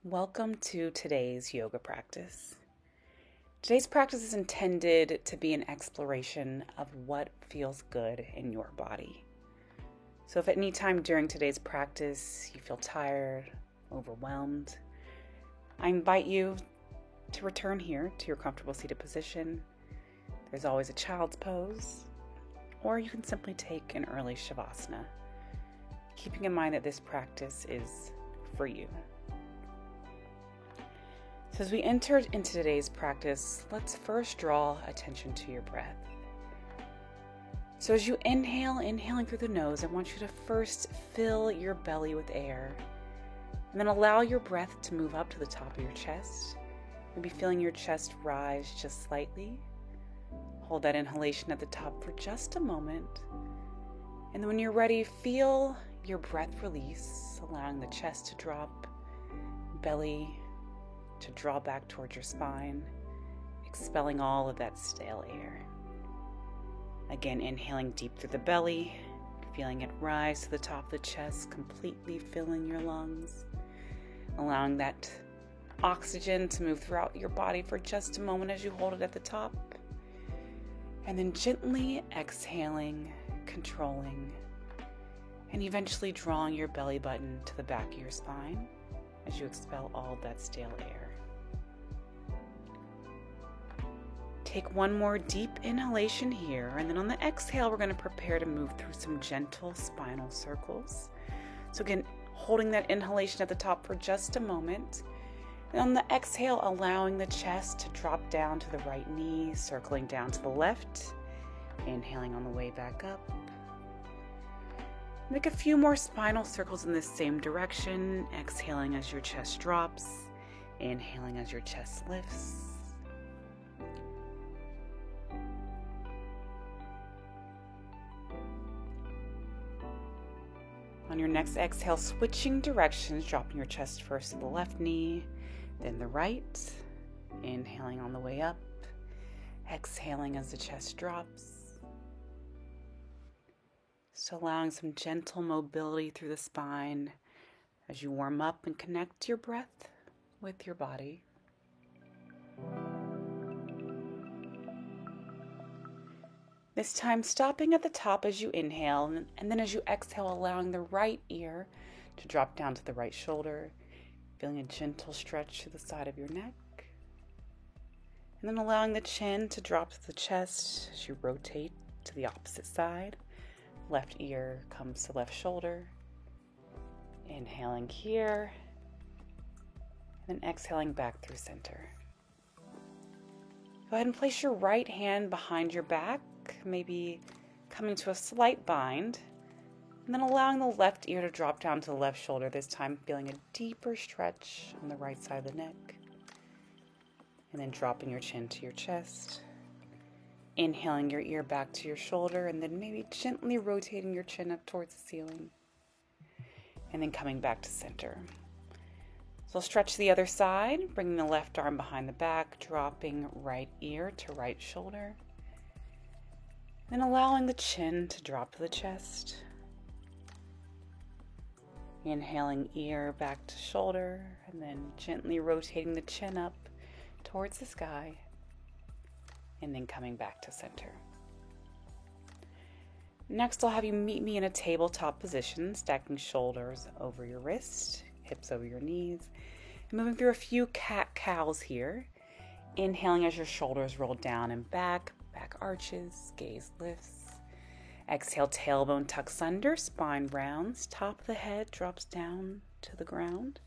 Welcome to today's yoga practice. Today's practice is intended to be an exploration of what feels good in your body. So if at any time during today's practice you feel tired, overwhelmed, I invite you to return here to your comfortable seated position. There's always a child's pose, or you can simply take an early shavasana, keeping in mind that this practice is for you. So as we enter into today's practice, let's first draw attention to your breath. So as you inhaling through the nose, I want you to first fill your belly with air, and then allow your breath to move up to the top of your chest, maybe feeling your chest rise just slightly. Hold that inhalation at the top for just a moment, and then when you're ready, feel your breath release, allowing the chest to drop, belly to draw back towards your spine, expelling all of that stale air. Again, inhaling deep through the belly, feeling it rise to the top of the chest, completely filling your lungs, allowing that oxygen to move throughout your body for just a moment as you hold it at the top, and then gently exhaling, controlling, and eventually drawing your belly button to the back of your spine as you expel all of that stale air. Take one more deep inhalation here, and then on the exhale, we're going to prepare to move through some gentle spinal circles. So again, holding that inhalation at the top for just a moment. And on the exhale, allowing the chest to drop down to the right knee, circling down to the left. Inhaling on the way back up. Make a few more spinal circles in this same direction, exhaling as your chest drops, inhaling as your chest lifts. On your next exhale, switching directions, dropping your chest first to the left knee, then the right. Inhaling on the way up, exhaling as the chest drops. So allowing some gentle mobility through the spine as you warm up and connect your breath with your body. This time stopping at the top as you inhale, and then as you exhale, allowing the right ear to drop down to the right shoulder, feeling a gentle stretch to the side of your neck. And then allowing the chin to drop to the chest as you rotate to the opposite side. Left ear comes to left shoulder. Inhaling here, and then exhaling back through center. Go ahead and place your right hand behind your back, maybe coming to a slight bind, and then allowing the left ear to drop down to the left shoulder, this time feeling a deeper stretch on the right side of the neck, and then dropping your chin to your chest, inhaling your ear back to your shoulder, and then maybe gently rotating your chin up towards the ceiling, and then coming back to center. So stretch the other side, bringing the left arm behind the back, dropping right ear to right shoulder, then allowing the chin to drop to the chest. Inhaling ear back to shoulder, and then gently rotating the chin up towards the sky, and then coming back to center. Next, I'll have you meet me in a tabletop position, stacking shoulders over your wrist, hips over your knees, and moving through a few cat-cows here. Inhaling as your shoulders roll down and back arches, gaze lifts. Exhale, tailbone tucks under, spine rounds, top of the head drops down to the ground.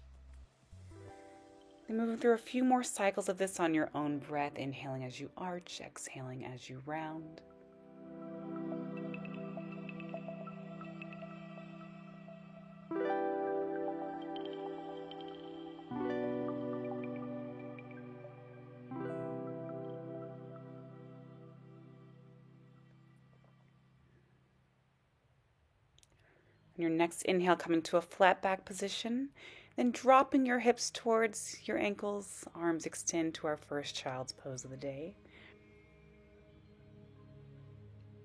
Then moving through a few more cycles of this on your own breath, inhaling as you arch, exhaling as you round. On your next inhale, coming to a flat back position, then dropping your hips towards your ankles, arms extend to our first child's pose of the day.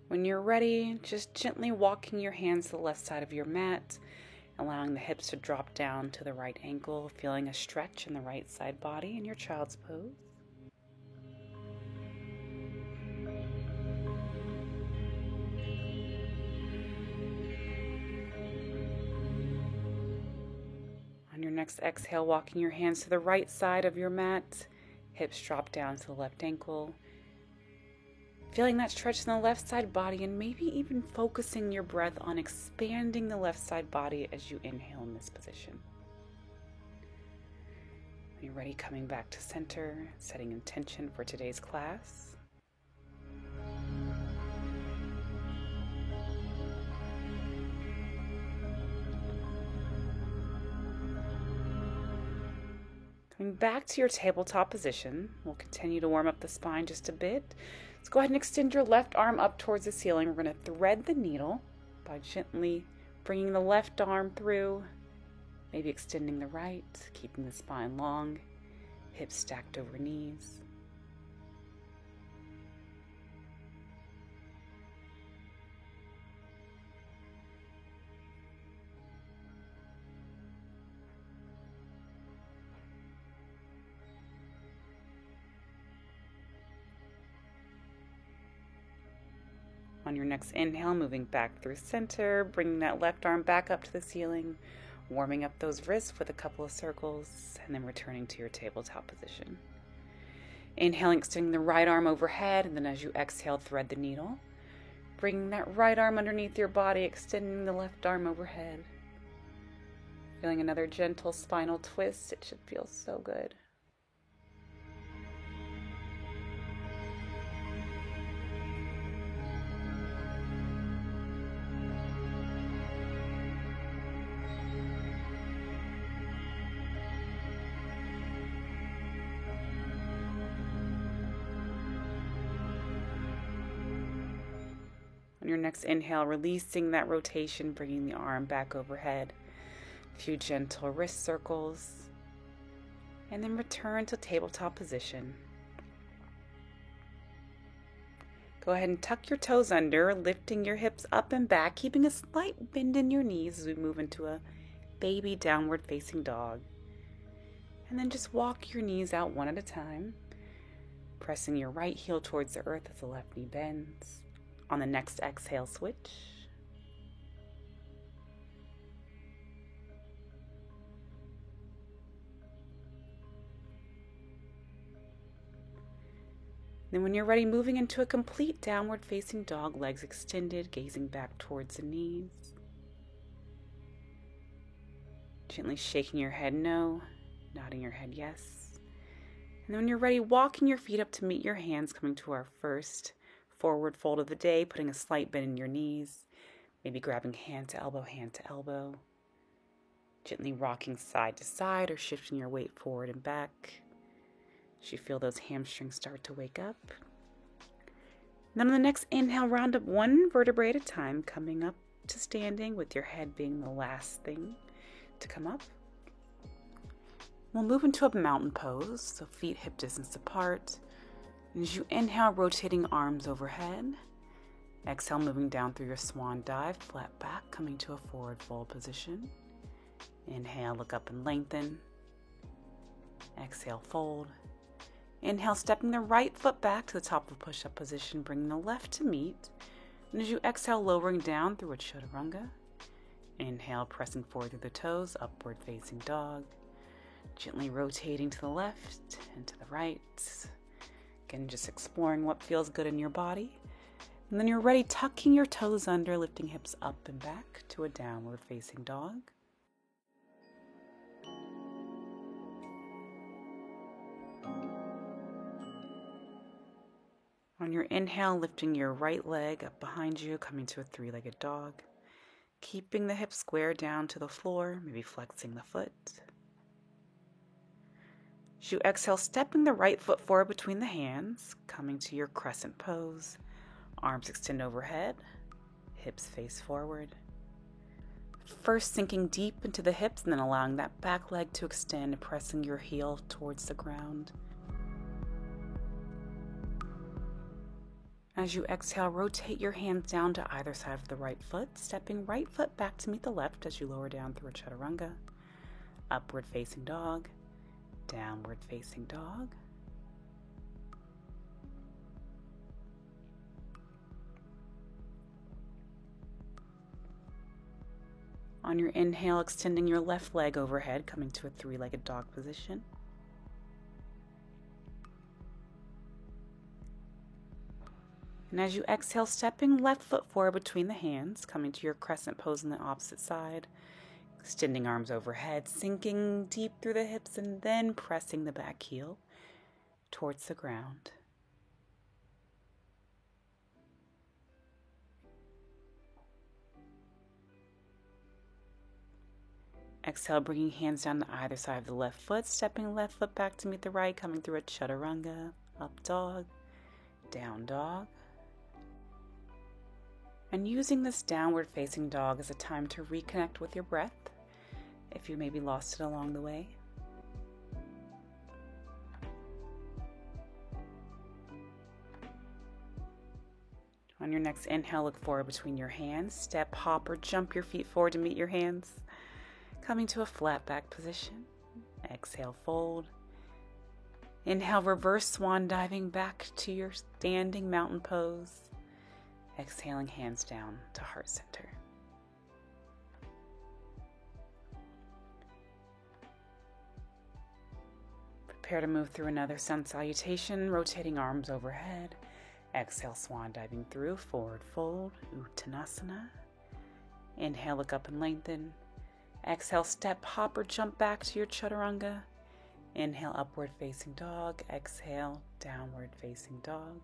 When you're ready, just gently walking your hands to the left side of your mat, allowing the hips to drop down to the right ankle, feeling a stretch in the right side body in your child's pose. On your next exhale, walking your hands to the right side of your mat, hips drop down to the left ankle, feeling that stretch in the left side body, and maybe even focusing your breath on expanding the left side body as you inhale in this position. When you're ready, coming back to center, setting intention for today's class. Coming back to your tabletop position, we'll continue to warm up the spine just a bit. Let's go ahead and extend your left arm up towards the ceiling. We're going to thread the needle by gently bringing the left arm through, maybe extending the right, keeping the spine long, hips stacked over knees. On your next inhale, moving back through center, bringing that left arm back up to the ceiling, warming up those wrists with a couple of circles, and then returning to your tabletop position. Inhaling, extending the right arm overhead, and then as you exhale, thread the needle. Bringing that right arm underneath your body, extending the left arm overhead. Feeling another gentle spinal twist. It should feel so good. On your next inhale, releasing that rotation, bringing the arm back overhead. A few gentle wrist circles. And then return to tabletop position. Go ahead and tuck your toes under, lifting your hips up and back, keeping a slight bend in your knees as we move into a baby downward facing dog. And then just walk your knees out one at a time, pressing your right heel towards the earth as the left knee bends. On the next exhale, switch. Then when you're ready, moving into a complete downward facing dog, legs extended, gazing back towards the knees. Gently shaking your head no, nodding your head yes. And then when you're ready, walking your feet up to meet your hands, coming to our first forward fold of the day, putting a slight bend in your knees, maybe grabbing hand to elbow, gently rocking side to side or shifting your weight forward and back as you feel those hamstrings start to wake up. And then on the next inhale, round up one vertebrae at a time, coming up to standing with your head being the last thing to come up. We'll move into a mountain pose, so feet hip distance apart. And as you inhale, rotating arms overhead. Exhale, moving down through your swan dive, flat back, coming to a forward fold position. Inhale, look up and lengthen. Exhale, fold. Inhale, stepping the right foot back to the top of the push-up position, bringing the left to meet. And as you exhale, lowering down through a chaturanga. Inhale, pressing forward through the toes, upward facing dog. Gently rotating to the left and to the right. Again, just exploring what feels good in your body. And then you're ready, tucking your toes under, lifting hips up and back to a downward facing dog. On your inhale, lifting your right leg up behind you, coming to a three-legged dog. Keeping the hips square down to the floor, maybe flexing the foot. As you exhale, stepping the right foot forward between the hands, coming to your crescent pose. Arms extend overhead, hips face forward. First sinking deep into the hips and then allowing that back leg to extend, pressing your heel towards the ground. As you exhale, rotate your hands down to either side of the right foot, stepping right foot back to meet the left as you lower down through a chaturanga. Upward facing dog, downward facing dog. On your inhale, extending your left leg overhead, coming to a three-legged dog position. And as you exhale, stepping left foot forward between the hands, coming to your crescent pose on the opposite side, extending arms overhead, sinking deep through the hips, and then pressing the back heel towards the ground. Exhale, bringing hands down to either side of the left foot, stepping left foot back to meet the right, coming through a chaturanga, up dog, down dog. And using this downward facing dog as a time to reconnect with your breath, if you maybe lost it along the way. On your next inhale, look forward between your hands, step, hop, or jump your feet forward to meet your hands. Coming to a flat back position. Exhale, fold. Inhale, reverse swan diving back to your standing mountain pose. Exhaling, hands down to heart center. Prepare to move through another sun salutation, rotating arms overhead. Exhale, swan diving through, forward fold, Uttanasana. Inhale, look up and lengthen. Exhale, step, hop, or jump back to your chaturanga. Inhale, upward facing dog. Exhale, downward facing dog.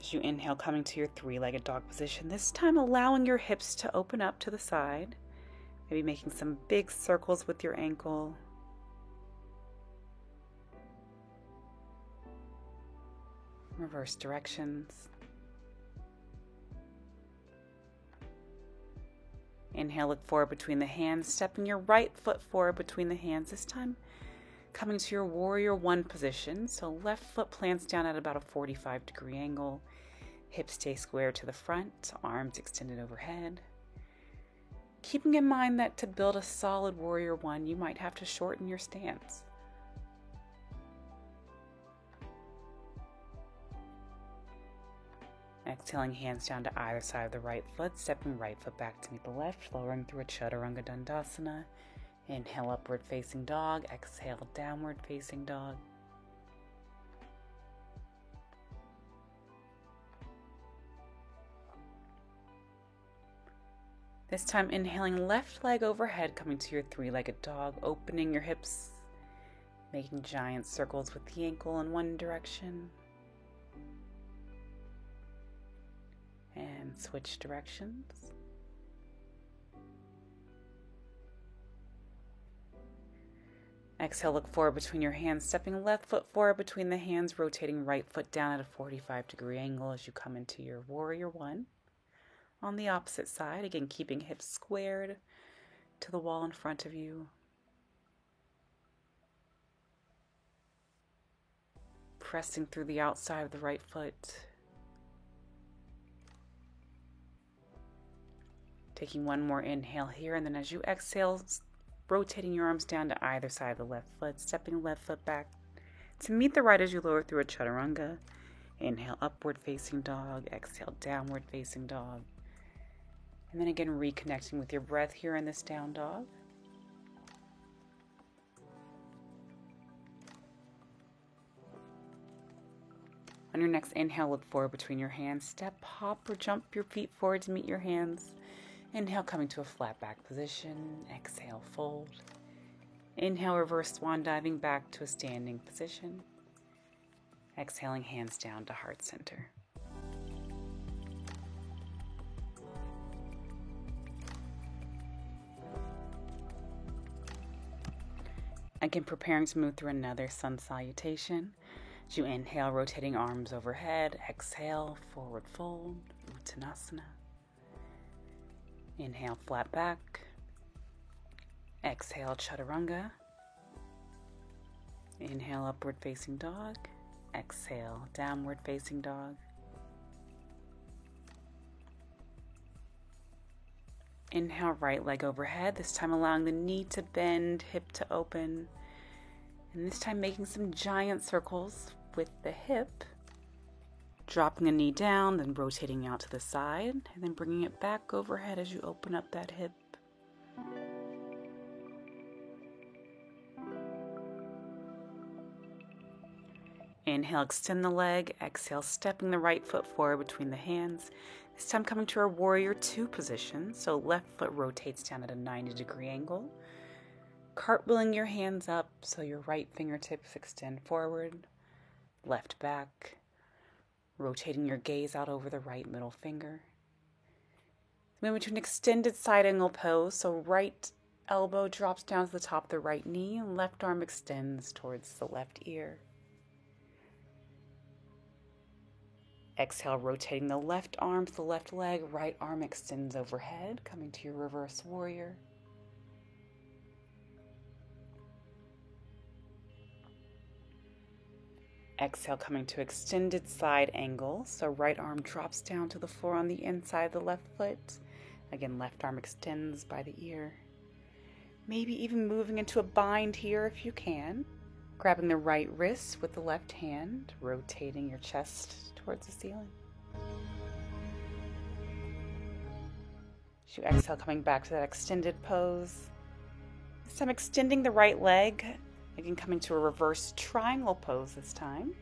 As you inhale, coming to your three-legged dog position, this time allowing your hips to open up to the side. Maybe making some big circles with your ankle. Reverse directions. Inhale, look forward between the hands, stepping your right foot forward between the hands this time. Coming to your warrior one position, so left foot plants down at about a 45-degree angle. Hips stay square to the front, arms extended overhead. Keeping in mind that to build a solid warrior one, you might have to shorten your stance. Exhaling, hands down to either side of the right foot, stepping right foot back to meet the left, lowering through a Chaturanga Dandasana. Inhale, upward facing dog. Exhale, downward facing dog. This time, inhaling left leg overhead, coming to your three-legged dog, opening your hips, making giant circles with the ankle in one direction. And switch directions. Exhale, look forward between your hands, stepping left foot forward between the hands, rotating right foot down at a 45-degree angle as you come into your warrior one. On the opposite side, again, keeping hips squared to the wall in front of you. Pressing through the outside of the right foot. Taking one more inhale here, and then as you exhale, rotating your arms down to either side of the left foot, stepping left foot back to meet the right as you lower through a chaturanga. Inhale, upward facing dog. Exhale, downward facing dog. And then again, reconnecting with your breath here in this down dog. On your next inhale, look forward between your hands. Step, hop, or jump your feet forward to meet your hands. Inhale, coming to a flat back position. Exhale, fold. Inhale, reverse swan diving back to a standing position. Exhaling, hands down to heart center. Again, preparing to move through another sun salutation. As you inhale, rotating arms overhead. Exhale, forward fold, Uttanasana. Inhale, flat back. Exhale, Chaturanga. Inhale, upward facing dog. Exhale, downward facing dog. Inhale, right leg overhead, this time allowing the knee to bend, hip to open. And this time making some giant circles with the hip. Dropping the knee down, then rotating out to the side, and then bringing it back overhead as you open up that hip. Inhale, extend the leg. Exhale, stepping the right foot forward between the hands. This time coming to our warrior two position. So left foot rotates down at a 90-degree angle. Cartwheeling your hands up so your right fingertips extend forward. Left back. Rotating your gaze out over the right middle finger. Move into an extended side angle pose. So right elbow drops down to the top of the right knee. And left arm extends towards the left ear. Exhale, rotating the left arm to the left leg, right arm extends overhead, coming to your reverse warrior. Exhale, coming to extended side angle, so right arm drops down to the floor on the inside of the left foot. Again, left arm extends by the ear. Maybe even moving into a bind here if you can. Grabbing the right wrist with the left hand, rotating your chest towards the ceiling. As you exhale, coming back to that extended pose. This time extending the right leg. Again, coming to a reverse triangle pose this time.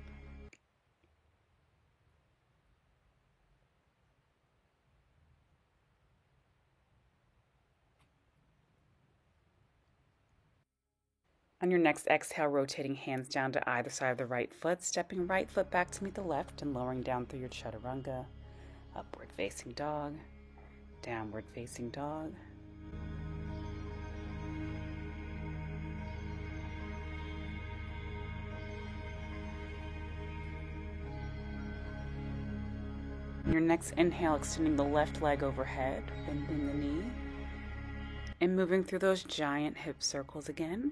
On your next exhale, rotating hands down to either side of the right foot, stepping right foot back to meet the left and lowering down through your chaturanga. Upward facing dog, downward facing dog. On your next inhale, extending the left leg overhead, bending the knee, and moving through those giant hip circles again.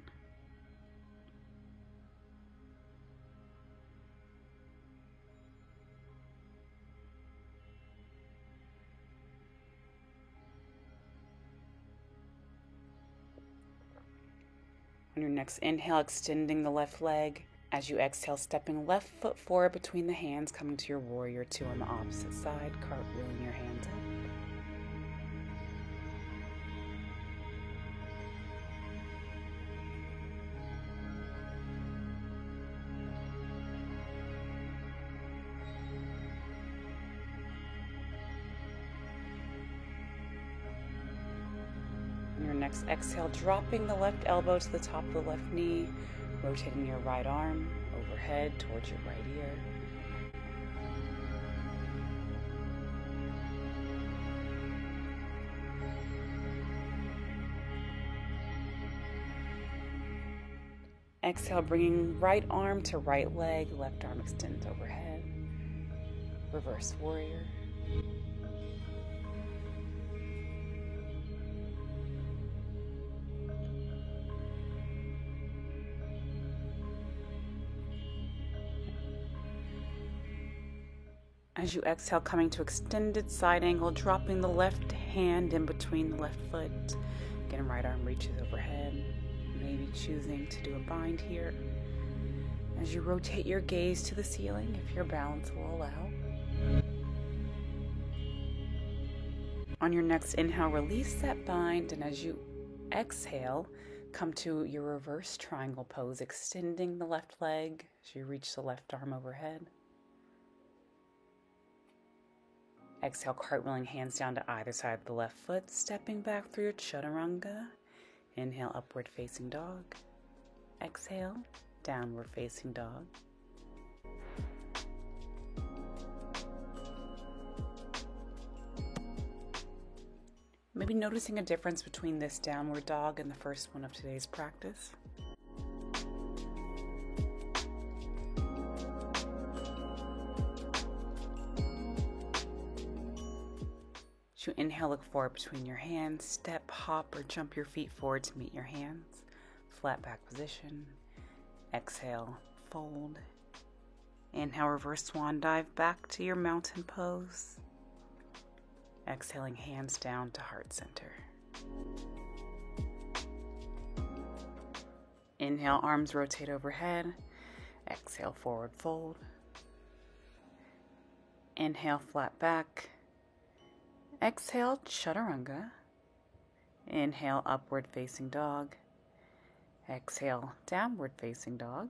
On your next inhale, extending the left leg. As you exhale, stepping left foot forward between the hands, coming to your warrior two on the opposite side, cartwheeling your hands up. On your next exhale, dropping the left elbow to the top of the left knee, rotating your right arm overhead towards your right ear. Exhale, bringing right arm to right leg, left arm extends overhead. Reverse warrior. As you exhale, coming to extended side angle, dropping the left hand in between the left foot. Again, right arm reaches overhead. Maybe choosing to do a bind here. As you rotate your gaze to the ceiling, if your balance will allow. On your next inhale, release that bind, and as you exhale, come to your reverse triangle pose, extending the left leg as you reach the left arm overhead. Exhale, cartwheeling hands down to either side of the left foot, stepping back through your chaturanga. Inhale, upward facing dog. Exhale, downward facing dog. Maybe noticing a difference between this downward dog and the first one of today's practice. As you inhale, look forward between your hands. Step, hop, or jump your feet forward to meet your hands. Flat back position. Exhale, fold. Inhale, reverse swan dive back to your mountain pose. Exhaling, hands down to heart center. Inhale, arms rotate overhead. Exhale, forward fold. Inhale, flat back. Exhale, chaturanga. Inhale, upward facing dog. Exhale, downward facing dog.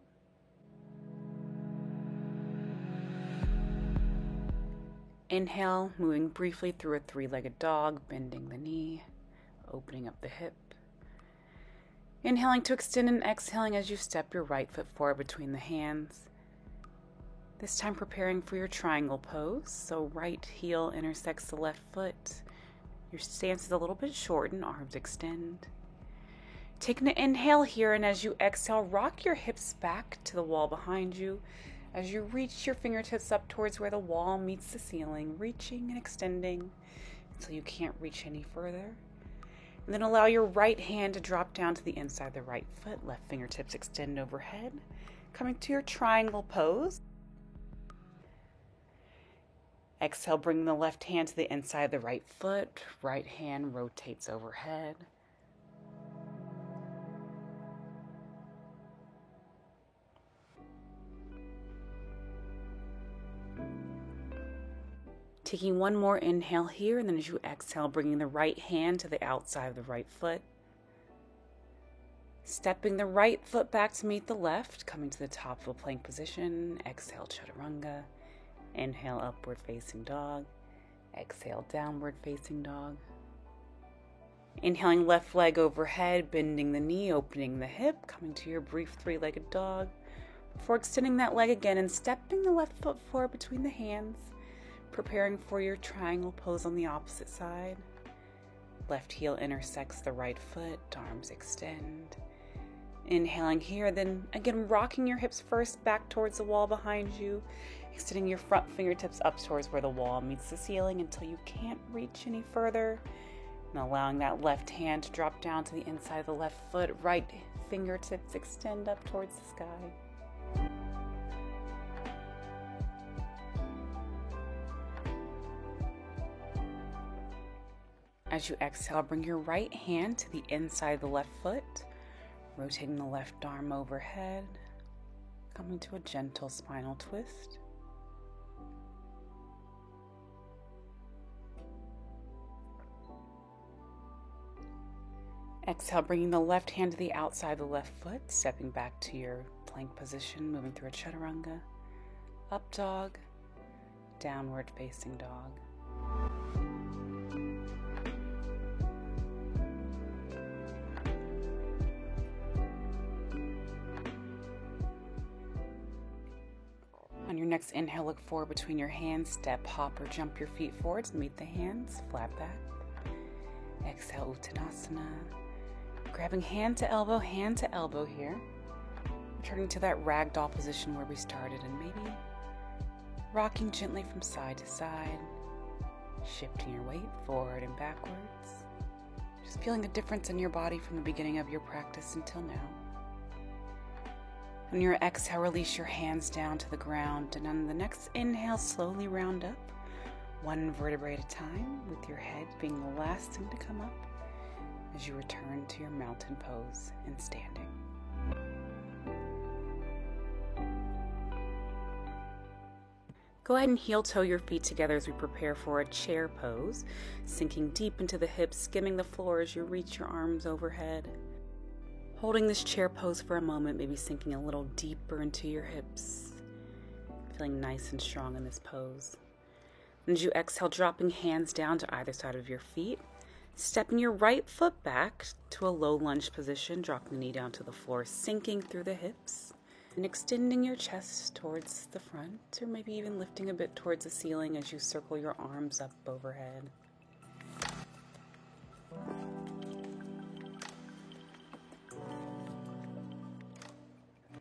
Inhale, moving briefly through a three-legged dog, bending the knee, opening up the hip. Inhaling to extend and exhaling as you step your right foot forward between the hands. This time preparing for your triangle pose, so right heel intersects the left foot. Your stance is a little bit shortened, arms extend. Take an inhale here, and as you exhale, rock your hips back to the wall behind you as you reach your fingertips up towards where the wall meets the ceiling, reaching and extending until you can't reach any further. And then allow your right hand to drop down to the inside of the right foot, left fingertips extend overhead, coming to your triangle pose. Exhale, bring the left hand to the inside of the right foot, right hand rotates overhead. Taking one more inhale here, and then as you exhale, bringing the right hand to the outside of the right foot. Stepping the right foot back to meet the left, coming to the top of a plank position. Exhale, chaturanga. Inhale, upward facing dog. Exhale, downward facing dog. Inhaling left leg overhead, bending the knee, opening the hip, coming to your brief three-legged dog. Before extending that leg again and stepping the left foot forward between the hands. Preparing for your triangle pose on the opposite side. Left heel intersects the right foot, arms extend. Inhaling here, then again rocking your hips first back towards the wall behind you, extending your front fingertips up towards where the wall meets the ceiling until you can't reach any further. And allowing that left hand to drop down to the inside of the left foot, right fingertips extend up towards the sky. As you exhale, bring your right hand to the inside of the left foot, rotating the left arm overhead, coming to a gentle spinal twist. Exhale, bringing the left hand to the outside of the left foot, stepping back to your plank position, moving through a chaturanga, up dog, downward facing dog. On your next inhale, look forward between your hands, step, hop, or jump your feet forwards, meet the hands, flat back. Exhale, Uttanasana. Grabbing hand to elbow here. Returning to that ragdoll position where we started, and maybe rocking gently from side to side, shifting your weight forward and backwards. Just feeling a difference in your body from the beginning of your practice until now. On your exhale, release your hands down to the ground, and on the next inhale, slowly round up, one vertebrae at a time, with your head being the last thing to come up as you return to your mountain pose and standing. Go ahead and heel toe your feet together as we prepare for a chair pose, sinking deep into the hips, skimming the floor as you reach your arms overhead. Holding this chair pose for a moment, maybe sinking a little deeper into your hips, feeling nice and strong in this pose. And as you exhale, dropping hands down to either side of your feet, stepping your right foot back to a low lunge position, dropping the knee down to the floor, sinking through the hips, and extending your chest towards the front, or maybe even lifting a bit towards the ceiling as you circle your arms up overhead.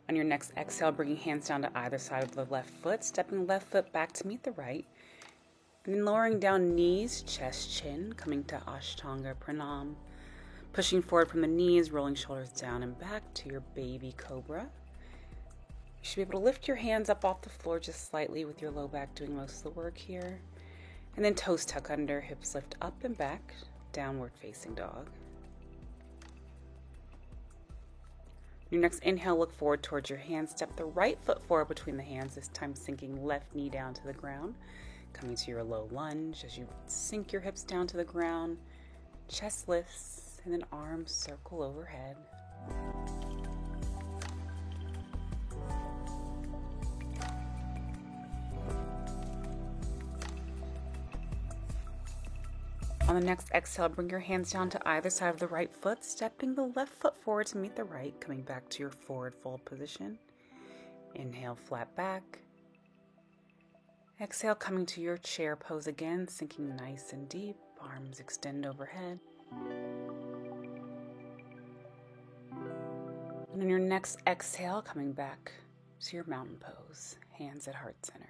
On your next exhale, bringing hands down to either side of the left foot, stepping left foot back to meet the right, and then lowering down knees, chest, chin, coming to Ashtanga Pranam, pushing forward from the knees, rolling shoulders down and back to your baby cobra. You should be able to lift your hands up off the floor just slightly with your low back doing most of the work here. And then toes tuck under, hips lift up and back, downward facing dog. Your next inhale, look forward towards your hands. Step the right foot forward between the hands, this time sinking left knee down to the ground. Coming to your low lunge as you sink your hips down to the ground. Chest lifts and then arms circle overhead. On the next exhale, bring your hands down to either side of the right foot, stepping the left foot forward to meet the right, coming back to your forward fold position. Inhale, flat back. Exhale, coming to your chair pose again, sinking nice and deep, arms extend overhead. And on your next exhale, coming back to your mountain pose, hands at heart center.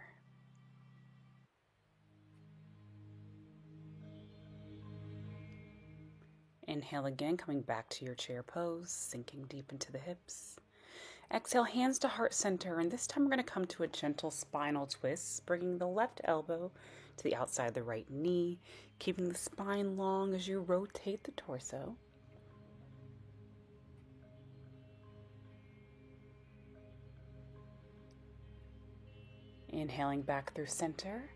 Inhale again, coming back to your chair pose, sinking deep into the hips. Exhale, hands to heart center, and this time we're going to come to a gentle spinal twist, bringing the left elbow to the outside of the right knee, keeping the spine long as you rotate the torso. Inhaling back through center.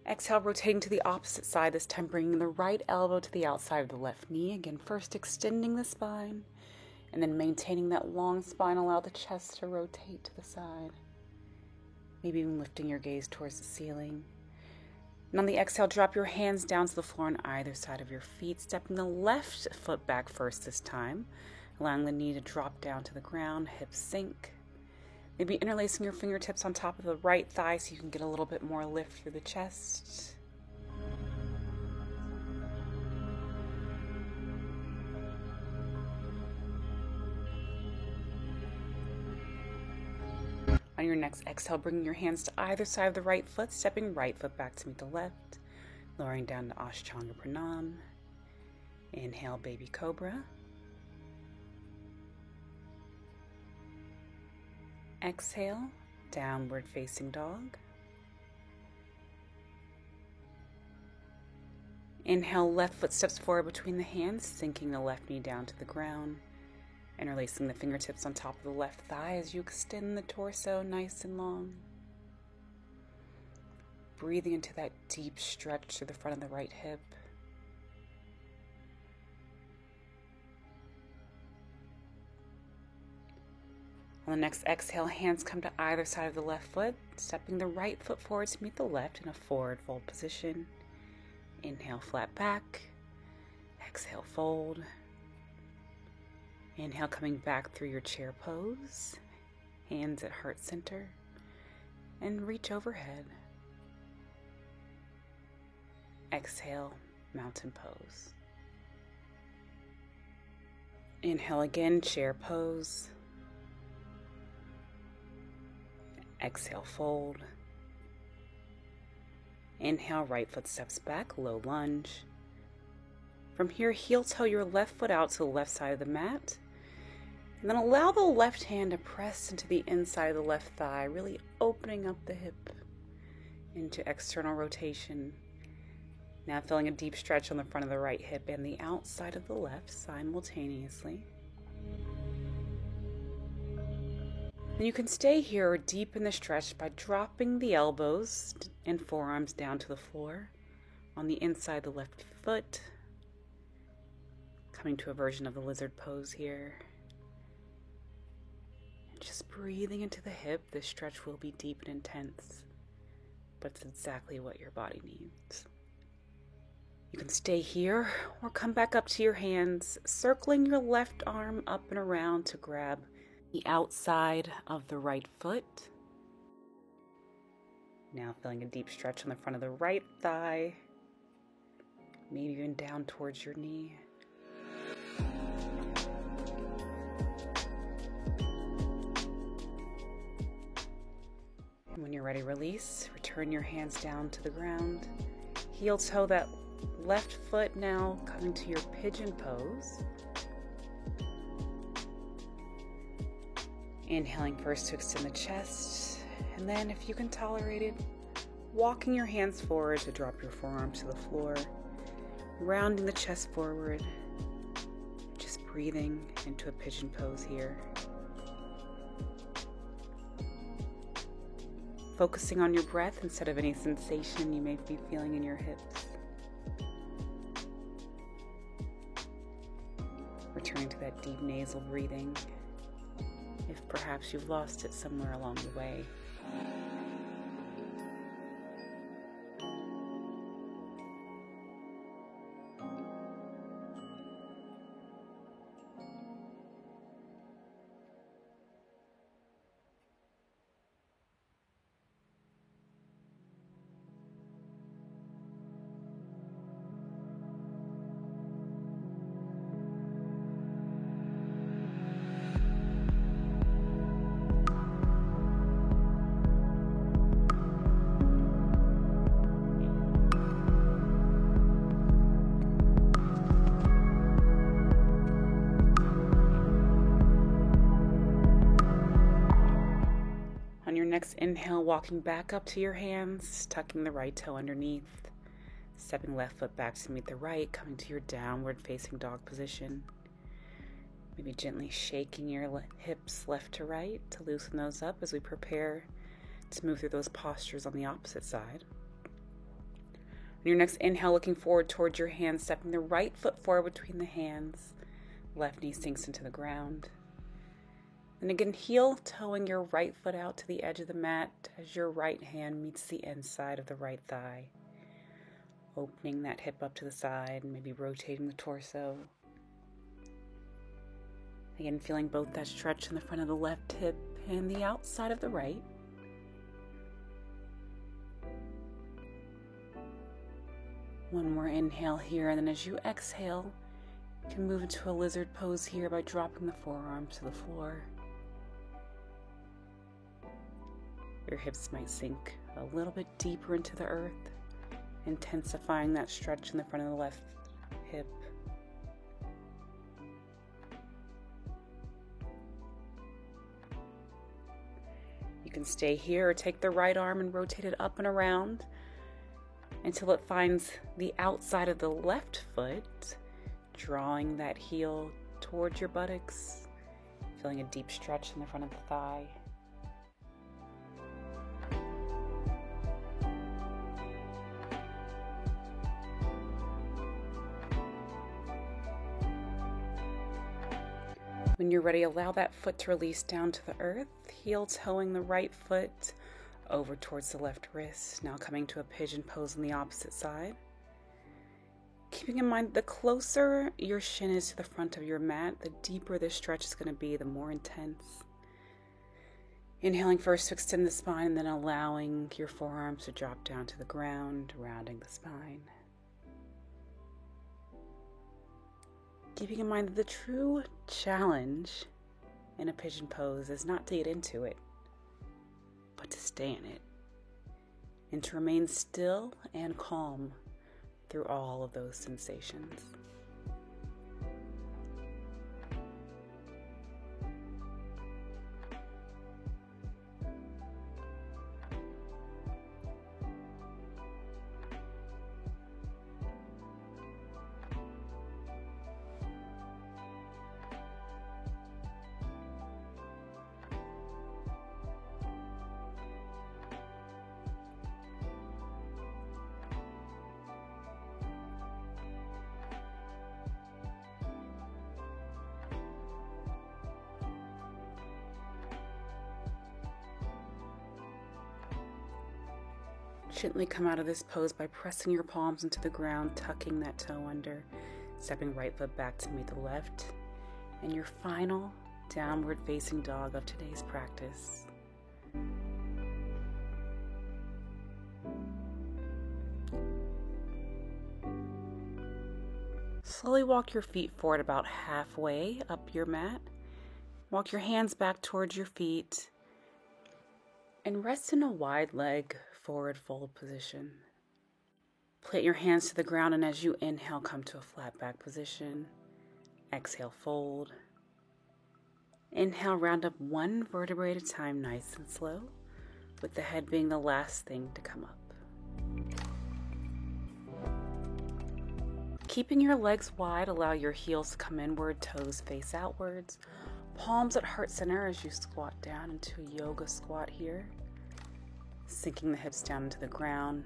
Exhale, rotating to the opposite side, this time bringing the right elbow to the outside of the left knee. Again, first extending the spine, and then maintaining that long spine. Allow the chest to rotate to the side. Maybe even lifting your gaze towards the ceiling. And on the exhale, drop your hands down to the floor on either side of your feet, stepping the left foot back first this time, allowing the knee to drop down to the ground, hips sink. Maybe interlacing your fingertips on top of the right thigh so you can get a little bit more lift through the chest. On your next exhale, bringing your hands to either side of the right foot, stepping right foot back to meet the left, lowering down to Ashtanga Pranam. Inhale, Baby Cobra. Exhale, Downward Facing Dog. Inhale, left foot steps forward between the hands, sinking the left knee down to the ground. Interlacing the fingertips on top of the left thigh as you extend the torso nice and long. Breathing into that deep stretch through the front of the right hip. On the next exhale, hands come to either side of the left foot, stepping the right foot forward to meet the left in a forward fold position. Inhale, flat back. Exhale, fold. Inhale, coming back through your chair pose. Hands at heart center. And reach overhead. Exhale, mountain pose. Inhale again, chair pose. Exhale, fold. Inhale, right foot steps back, low lunge. From here, heel toe your left foot out to the left side of the mat. And then allow the left hand to press into the inside of the left thigh, really opening up the hip into external rotation. Now feeling a deep stretch on the front of the right hip and the outside of the left simultaneously. And you can stay here or deepen the stretch by dropping the elbows and forearms down to the floor on the inside of the left foot. Coming to a version of the lizard pose here. And just breathing into the hip. This stretch will be deep and intense, but it's exactly what your body needs. You can stay here or come back up to your hands, circling your left arm up and around to grab the outside of the right foot. Now feeling a deep stretch on the front of the right thigh, maybe even down towards your knee. And when you're ready, release. Return your hands down to the ground. Heel toe that left foot now coming to your pigeon pose. Inhaling first to extend the chest, and then if you can tolerate it, walking your hands forward to drop your forearms to the floor, rounding the chest forward, just breathing into a pigeon pose here. Focusing on your breath instead of any sensation you may be feeling in your hips. Returning to that deep nasal breathing, if perhaps you've lost it somewhere along the way. Next inhale, walking back up to your hands, tucking the right toe underneath, stepping left foot back to meet the right, coming to your downward facing dog position. Maybe gently shaking your hips left to right to loosen those up as we prepare to move through those postures on the opposite side. On your next inhale, looking forward towards your hands, stepping the right foot forward between the hands, left knee sinks into the ground. And again, heel toeing your right foot out to the edge of the mat as your right hand meets the inside of the right thigh. Opening that hip up to the side and maybe rotating the torso. Again, feeling both that stretch in the front of the left hip and the outside of the right. One more inhale here, and then as you exhale, you can move into a lizard pose here by dropping the forearms to the floor. Your hips might sink a little bit deeper into the earth, intensifying that stretch in the front of the left hip. You can stay here or take the right arm and rotate it up and around until it finds the outside of the left foot, drawing that heel towards your buttocks, feeling a deep stretch in the front of the thigh. When you're ready, allow that foot to release down to the earth, heel toeing the right foot over towards the left wrist. Now coming to a pigeon pose on the opposite side. Keeping in mind, the closer your shin is to the front of your mat, the deeper this stretch is going to be, the more intense. Inhaling first to extend the spine, and then allowing your forearms to drop down to the ground, rounding the spine. Keeping in mind that the true challenge in a pigeon pose is not to get into it, but to stay in it, and to remain still and calm through all of those sensations. Gently come out of this pose by pressing your palms into the ground, tucking that toe under, stepping right foot back to meet the left, and your final downward facing dog of today's practice. Slowly walk your feet forward about halfway up your mat. Walk your hands back towards your feet and rest in a wide leg forward fold position. Plant your hands to the ground, and as you inhale, come to a flat back position. Exhale, fold. Inhale, round up one vertebrae at a time, nice and slow, with the head being the last thing to come up. Keeping your legs wide, allow your heels to come inward, toes face outwards, palms at heart center as you squat down into a yoga squat here. Sinking the hips down into the ground,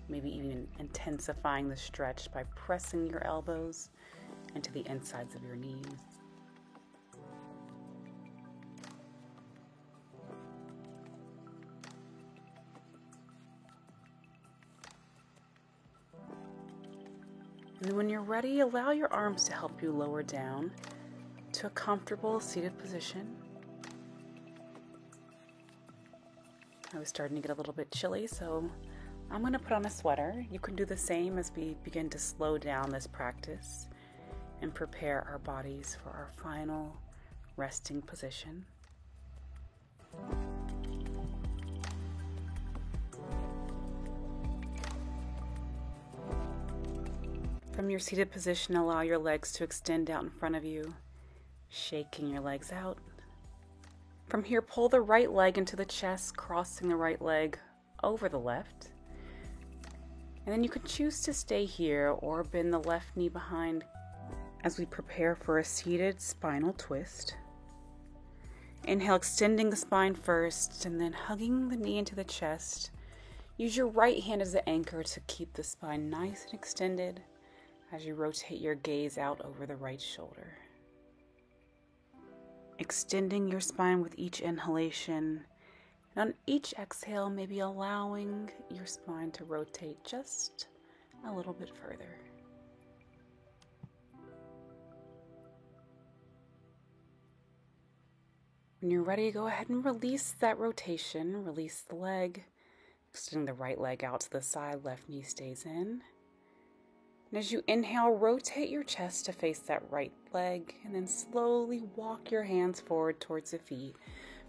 maybe even intensifying the stretch by pressing your elbows into the insides of your knees. And then when you're ready, allow your arms to help you lower down to a comfortable seated position. I was starting to get a little bit chilly, so I'm going to put on a sweater. You can do the same as we begin to slow down this practice and prepare our bodies for our final resting position. From your seated position, allow your legs to extend out in front of you, shaking your legs out. From here, pull the right leg into the chest, crossing the right leg over the left. And then you can choose to stay here or bend the left knee behind as we prepare for a seated spinal twist. Inhale, extending the spine first, and then hugging the knee into the chest. Use your right hand as the anchor to keep the spine nice and extended as you rotate your gaze out over the right shoulder. Extending your spine with each inhalation, and on each exhale, maybe allowing your spine to rotate just a little bit further. When you're ready, go ahead and release that rotation. Release the leg, extending the right leg out to the side, left knee stays in. And as you inhale, rotate your chest to face that right leg, and then slowly walk your hands forward towards the feet.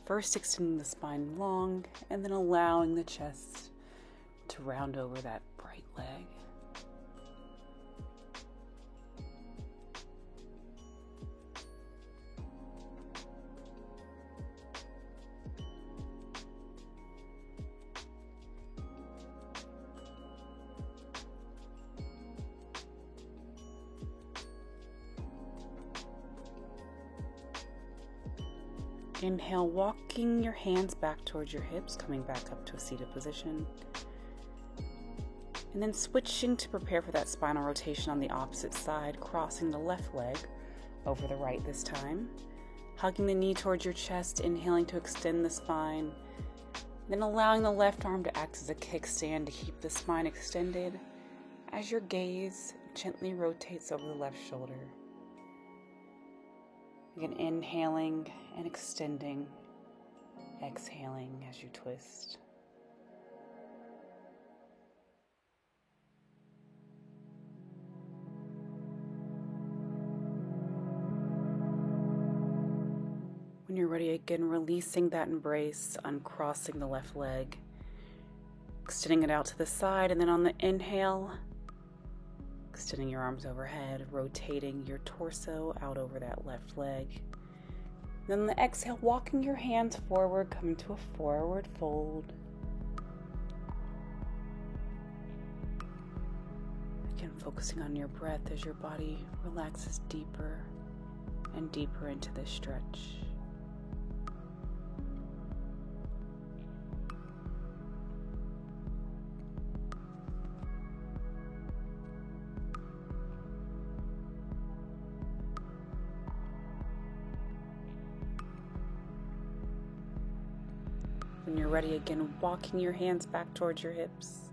First extending the spine long, and then allowing the chest to round over that right leg. Inhale, walking your hands back towards your hips, coming back up to a seated position. And then switching to prepare for that spinal rotation on the opposite side, crossing the left leg over the right this time. Hugging the knee towards your chest, inhaling to extend the spine. Then allowing the left arm to act as a kickstand to keep the spine extended as your gaze gently rotates over the left shoulder. Again, inhaling and extending, exhaling as you twist. When you're ready, again, releasing that embrace, uncrossing the left leg, extending it out to the side, and then on the inhale, extending your arms overhead, rotating your torso out over that left leg. Then on the exhale, walking your hands forward, coming to a forward fold. Again, focusing on your breath as your body relaxes deeper and deeper into this stretch. When you're ready, again, walking your hands back towards your hips.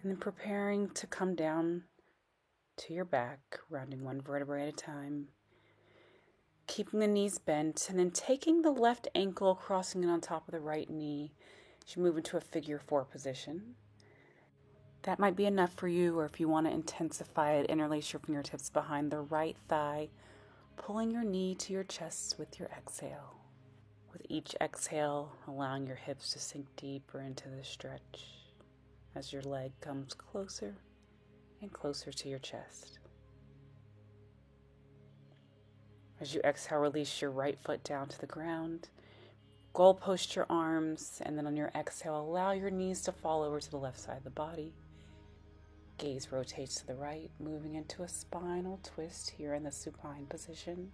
And then preparing to come down to your back, rounding one vertebrae at a time. Keeping the knees bent, and then taking the left ankle, crossing it on top of the right knee as you move into a figure four position. That might be enough for you, or if you want to intensify it, interlace your fingertips behind the right thigh, pulling your knee to your chest with your exhale. With each exhale, allowing your hips to sink deeper into the stretch as your leg comes closer and closer to your chest. As you exhale, release your right foot down to the ground. Goal post your arms, and then on your exhale, allow your knees to fall over to the left side of the body. Gaze rotates to the right, moving into a spinal twist here in the supine position.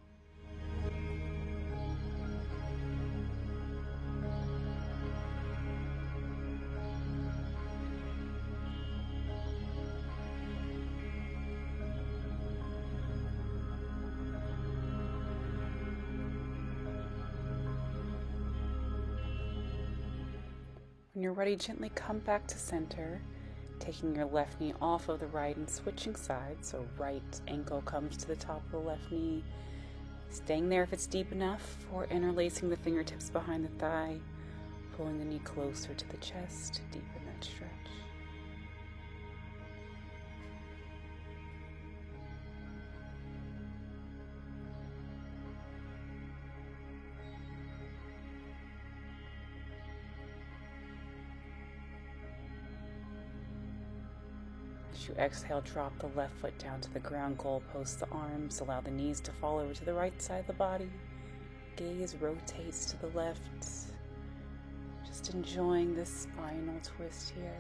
When you're ready, gently come back to center, taking your left knee off of the right and switching sides. So right ankle comes to the top of the left knee, staying there if it's deep enough, or interlacing the fingertips behind the thigh, pulling the knee closer to the chest to deepen that stretch. As you exhale, drop the left foot down to the ground, goal post the arms, allow the knees to fall over to the right side of the body. Gaze rotates to the left. Just enjoying this spinal twist here.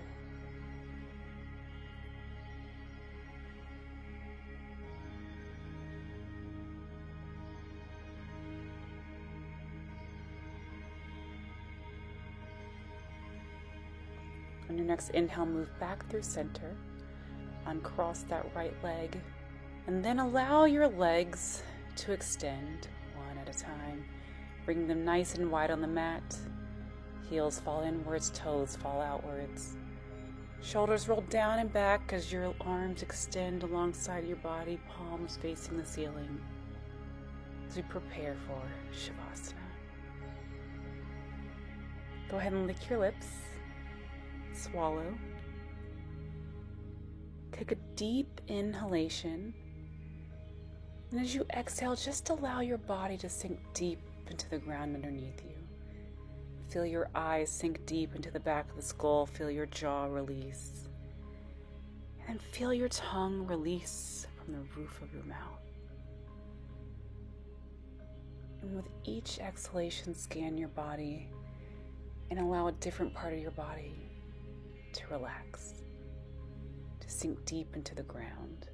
On your next inhale, move back through center. Uncross that right leg, and then allow your legs to extend one at a time. Bring them nice and wide on the mat. Heels fall inwards, toes fall outwards. Shoulders roll down and back as your arms extend alongside your body, palms facing the ceiling, as we prepare for Shavasana. Go ahead and lick your lips. Swallow. Take a deep inhalation, and as you exhale, just allow your body to sink deep into the ground underneath you. Feel your eyes sink deep into the back of the skull, feel your jaw release, and then feel your tongue release from the roof of your mouth. And with each exhalation, scan your body and allow a different part of your body to relax, to sink deep into the ground,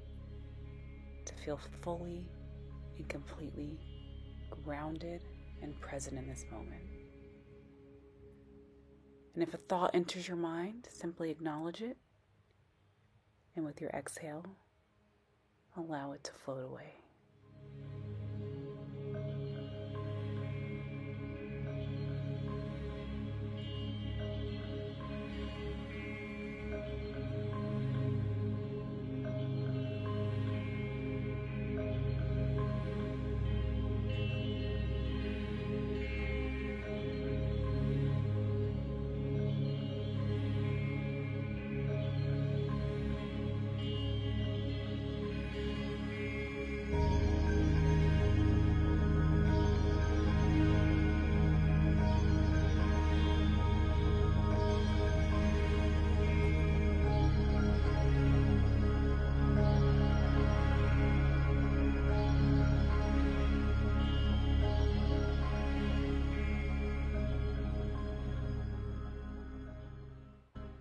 to feel fully and completely grounded and present in this moment. And if a thought enters your mind, simply acknowledge it, and with your exhale, allow it to float away.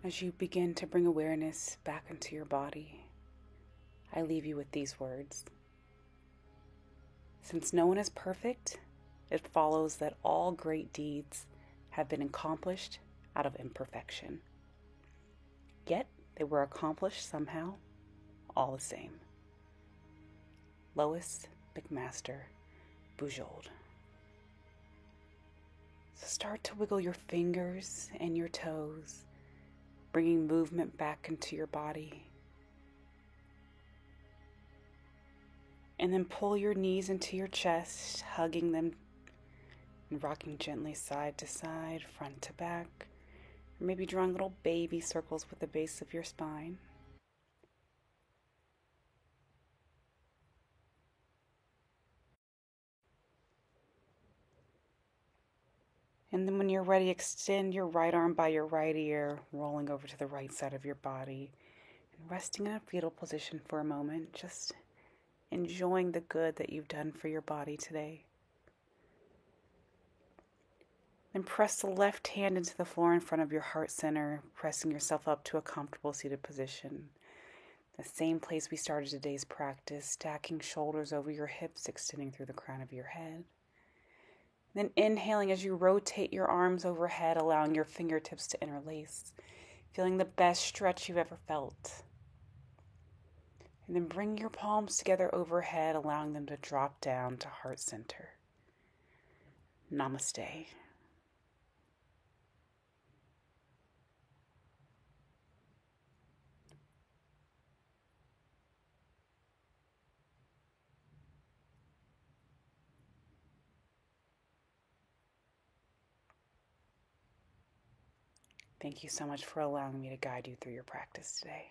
As you begin to bring awareness back into your body, I leave you with these words. Since no one is perfect, it follows that all great deeds have been accomplished out of imperfection. Yet they were accomplished somehow, all the same. Lois McMaster Bujold. So start to wiggle your fingers and your toes, bringing movement back into your body. And then pull your knees into your chest, hugging them and rocking gently side to side, front to back, or maybe drawing little baby circles with the base of your spine. And then when you're ready, extend your right arm by your right ear, rolling over to the right side of your body. Resting in a fetal position for a moment, just enjoying the good that you've done for your body today. Then press the left hand into the floor in front of your heart center, pressing yourself up to a comfortable seated position. The same place we started today's practice, stacking shoulders over your hips, extending through the crown of your head. Then inhaling as you rotate your arms overhead, allowing your fingertips to interlace, feeling the best stretch you've ever felt. And then bring your palms together overhead, allowing them to drop down to heart center. Namaste. Thank you so much for allowing me to guide you through your practice today.